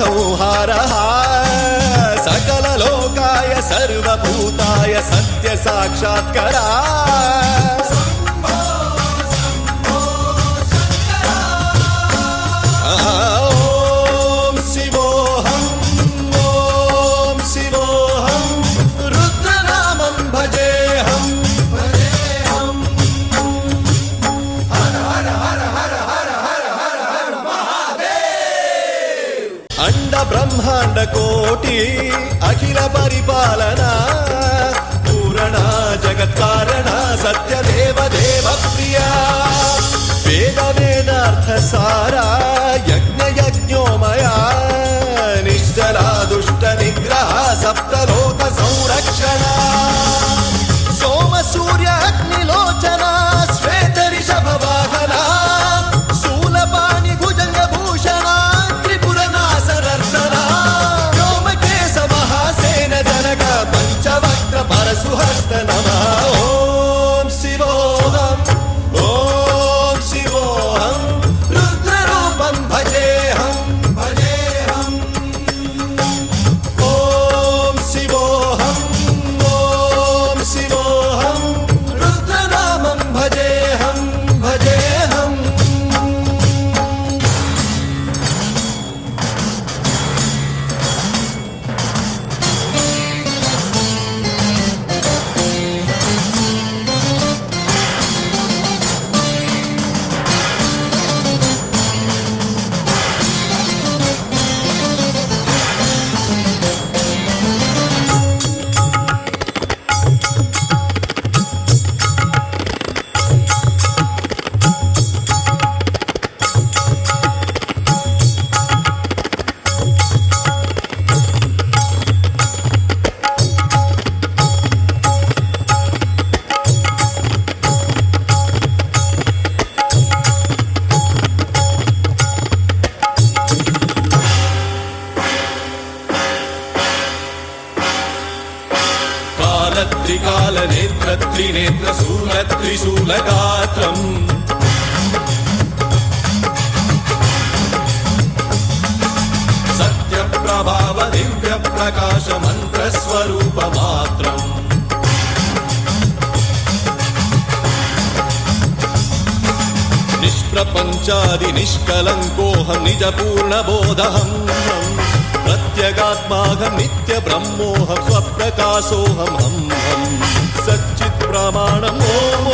संहारः सकललोकाय सर्वभूताय सत्य साक्षात्करा अंड ब्रह्मांड कोटि अखिल परिपालना पूरणा जगत्कारणा सत्यदेव देव प्रिया वेद वेदार्थ सारा यज्ञ यज्ञोमया निश्चला दुष्ट निग्रह सप्तलोक संरक्षणा सोम सूर्य अग्निलोचना श्वेत ऋषभ वाहना शूलपाणि भुजंग भूषणा पंचवक्त्र परशुहस्त नमः ओम शिवोऽहम् ओम शिवोऽहम् रुद्ररूपं भजेऽहम् भजेऽहम् ओम शिवोऽहम् रुद्रनामं भजेऽहम् भजेऽहम् त्रिकाल नेत्र त्रिनेत्र शूल त्रिशूलगात्रम् सत्य प्रभाव दिव्य प्रकाश मंत्र स्वरूप मात्रम् निष्प्रपंचादि निष्कलंकोऽहं निज पूर्ण बोधहम् प्रत्यगात्माहं नित्य ब्रह्मोऽहं स्वप्रकाशोऽहं हम सच्चित् प्रमाणम् ओम